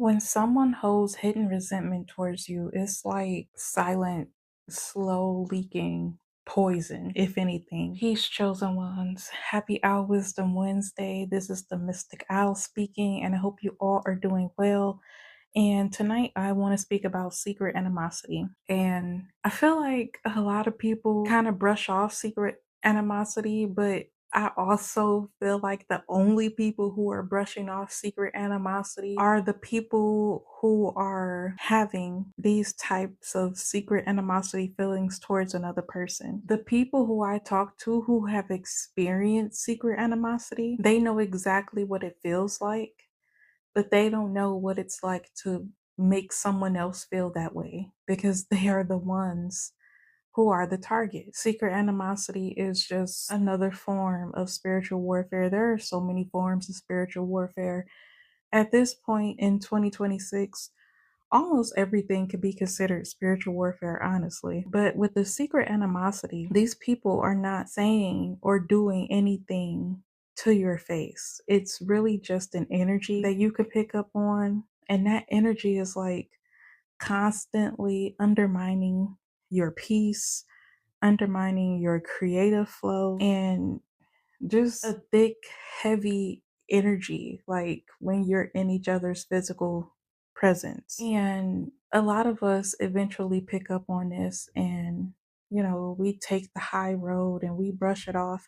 When someone holds hidden resentment towards you, it's like silent, slow leaking poison, if anything. Peace, chosen ones. Happy Owl Wisdom Wednesday. This is the Mystic Owl speaking, and I hope you all are doing well. And tonight I want to speak about secret animosity. And I feel like a lot of people kind of brush off secret animosity, but I also feel like the only people who are brushing off secret animosity are the people who are having these types of secret animosity feelings towards another person. The people who I talk to who have experienced secret animosity, they know exactly what it feels like, but they don't know what it's like to make someone else feel that way because they are the ones who are the target. Secret animosity is just another form of spiritual warfare. There are so many forms of spiritual warfare. At this point in 2026, almost everything could be considered spiritual warfare, honestly. But with the secret animosity, these people are not saying or doing anything to your face. It's really just an energy that you could pick up on. And that energy is like constantly undermining your peace, undermining your creative flow, and just a thick, heavy energy, like when you're in each other's physical presence. And a lot of us eventually pick up on this and, we take the high road and we brush it off.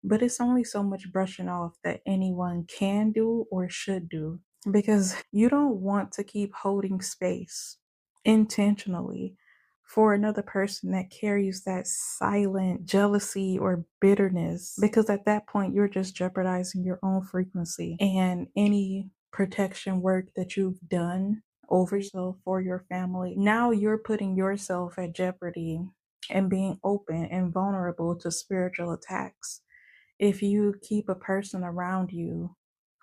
But it's only so much brushing off that anyone can do or should do because you don't want to keep holding space intentionally for another person that carries that silent jealousy or bitterness, because at that point you're just jeopardizing your own frequency and any protection work that you've done over yourself for your family. Now you're putting yourself at jeopardy and being open and vulnerable to spiritual attacks if you keep a person around you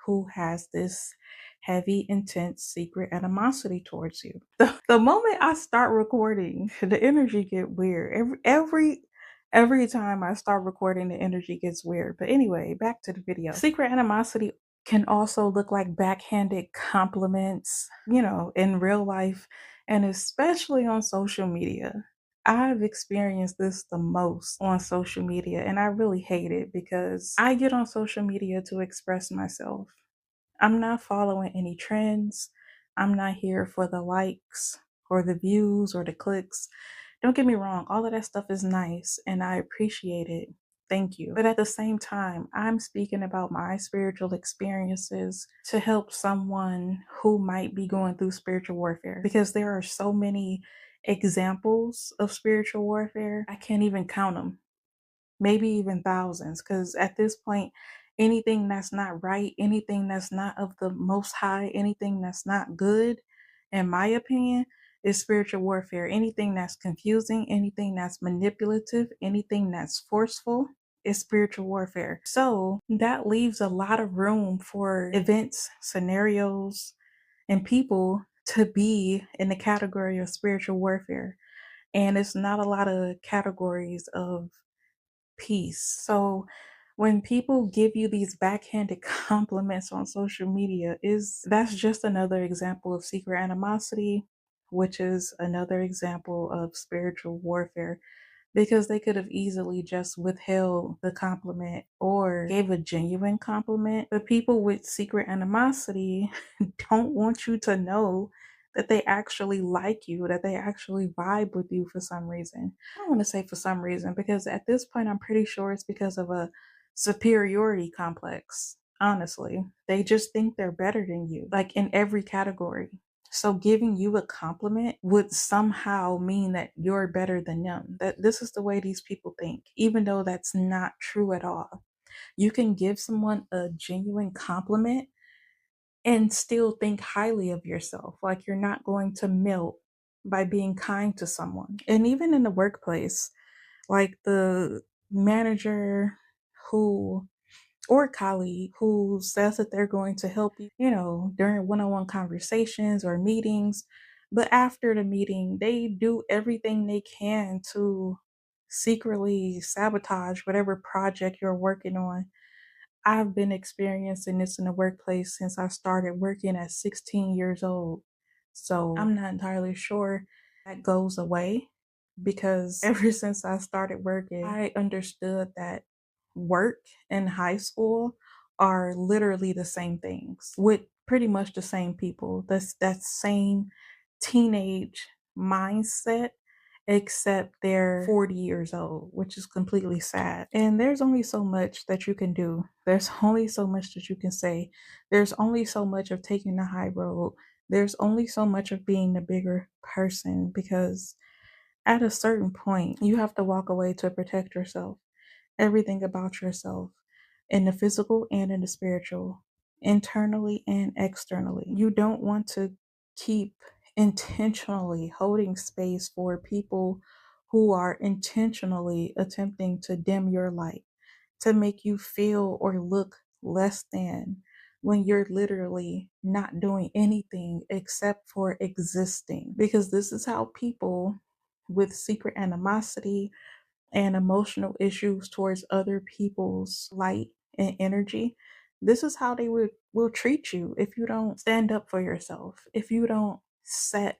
who has this heavy, intense, secret animosity towards you. The moment I start recording, the energy get weird. Every time I start recording, the energy gets weird. But anyway, back to the video. Secret animosity can also look like backhanded compliments, in real life and especially on social media. I've experienced this the most on social media, and I really hate it because I get on social media to express myself. I'm not following any trends. I'm not here for the likes or the views or the clicks. Don't get me wrong, all of that stuff is nice and I appreciate it. Thank you. But at the same time, I'm speaking about my spiritual experiences to help someone who might be going through spiritual warfare, because there are so many examples of spiritual warfare. I can't even count them, maybe even thousands, because at this point, anything that's not right, anything that's not of the most high, anything that's not good, in my opinion, is spiritual warfare. Anything that's confusing, anything that's manipulative, anything that's forceful is spiritual warfare. So that leaves a lot of room for events, scenarios, and people to be in the category of spiritual warfare. And it's not a lot of categories of peace. So when people give you these backhanded compliments on social media, is that's just another example of secret animosity, which is another example of spiritual warfare, because they could have easily just withheld the compliment or gave a genuine compliment. But people with secret animosity don't want you to know that they actually like you, that they actually vibe with you for some reason. I don't want to say for some reason, because at this point, I'm pretty sure it's because of a superiority complex. Honestly, they just think they're better than you, like in every category. So giving you a compliment would somehow mean that you're better than them. That this is the way these people think, even though that's not true at all. You can give someone a genuine compliment and still think highly of yourself. Like you're not going to melt by being kind to someone. And even in the workplace, like the manager who or colleague who says that they're going to help you, during one-on-one conversations or meetings, but after the meeting, they do everything they can to secretly sabotage whatever project you're working on. I've been experiencing this in the workplace since I started working at 16 years old. So I'm not entirely sure that goes away because ever since I started working, I understood that work and high school are literally the same things with pretty much the same people. That's that same teenage mindset, except they're 40 years old, which is completely sad. And there's only so much that you can do. There's only so much that you can say. There's only so much of taking the high road. There's only so much of being the bigger person because at a certain point, you have to walk away to protect yourself, everything about yourself, in the physical and in the spiritual, internally and externally. You don't want to keep intentionally holding space for people who are intentionally attempting to dim your light, to make you feel or look less than when you're literally not doing anything except for existing. Because this is how people with secret animosity and emotional issues towards other people's light and energy, this is how they will treat you if you don't stand up for yourself, if you don't set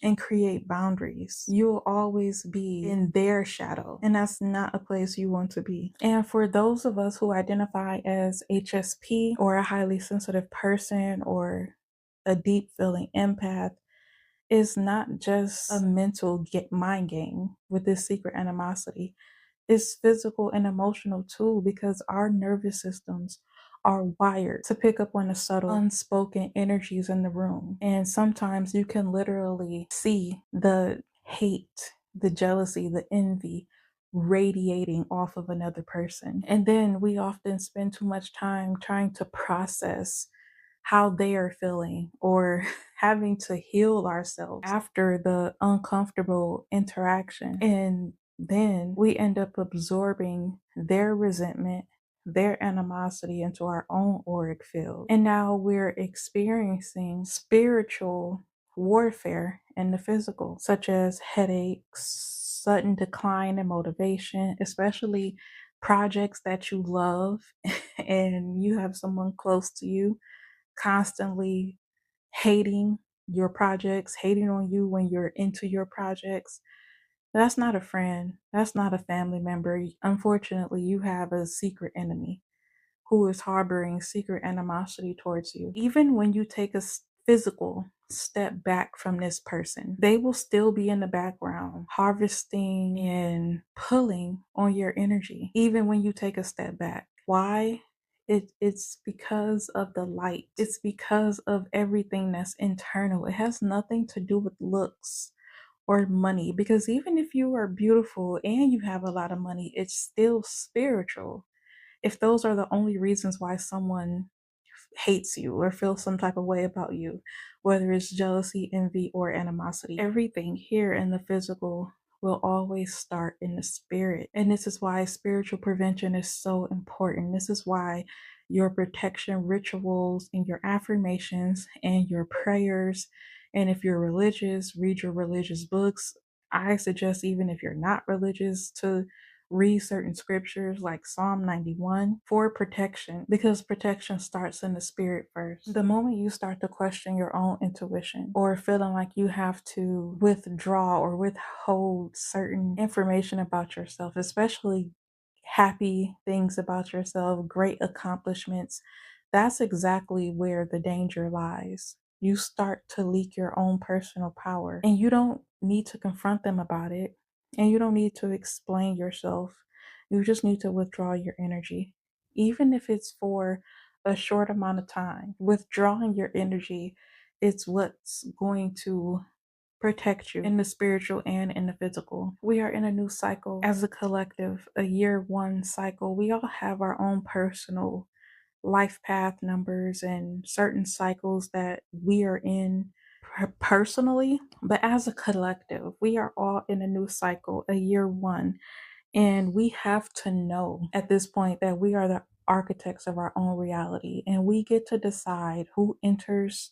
and create boundaries. You'll always be in their shadow, and that's not a place you want to be. And for those of us who identify as HSP or a highly sensitive person or a deep feeling empath, it's not just a mental mind game with this secret animosity. It's physical and emotional too, because our nervous systems are wired to pick up on the subtle, unspoken energies in the room. And sometimes you can literally see the hate, the jealousy, the envy radiating off of another person. And then we often spend too much time trying to process how they are feeling or having to heal ourselves after the uncomfortable interaction. And then we end up absorbing their resentment, their animosity into our own auric field. And now we're experiencing spiritual warfare in the physical, such as headaches, sudden decline in motivation, especially projects that you love and you have someone close to you constantly hating your projects, hating on you when you're into your projects. That's not a friend. That's not a family member. Unfortunately, you have a secret enemy who is harboring secret animosity towards you. Even when you take a physical step back from this person, they will still be in the background, harvesting and pulling on your energy, even when you take a step back. Why? It's because of the light. It's because of everything that's internal. It has nothing to do with looks or money, because even if you are beautiful and you have a lot of money, it's still spiritual. If those are the only reasons why someone hates you or feels some type of way about you, whether it's jealousy, envy, or animosity, everything here in the physical will always start in the spirit. And this is why spiritual prevention is so important. This is why your protection rituals and your affirmations and your prayers, and if you're religious, read your religious books. I suggest, even if you're not religious, to read certain scriptures like Psalm 91 for protection, because protection starts in the spirit first. The moment you start to question your own intuition or feeling like you have to withdraw or withhold certain information about yourself, especially happy things about yourself, great accomplishments, that's exactly where the danger lies. You start to leak your own personal power, and you don't need to confront them about it. And you don't need to explain yourself. You just need to withdraw your energy, even if it's for a short amount of time. Withdrawing your energy, it's what's going to protect you in the spiritual and in the physical. We are in a new cycle as a collective, a year one cycle. We all have our own personal life path numbers and certain cycles that we are in personally, but as a collective, we are all in a new cycle, a year one. And we have to know at this point that we are the architects of our own reality, and we get to decide who enters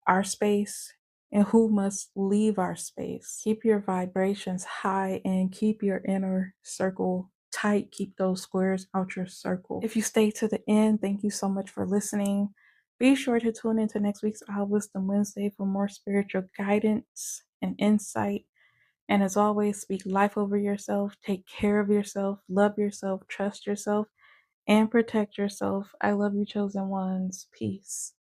our space and who must leave our space. Keep your vibrations high and keep your inner circle tight. Keep those squares out your circle. If you stay to the end, thank you so much for listening. Be sure to tune into next week's Wisdom Wednesday for more spiritual guidance and insight. And as always, speak life over yourself, take care of yourself, love yourself, trust yourself, and protect yourself. I love you, chosen ones. Peace.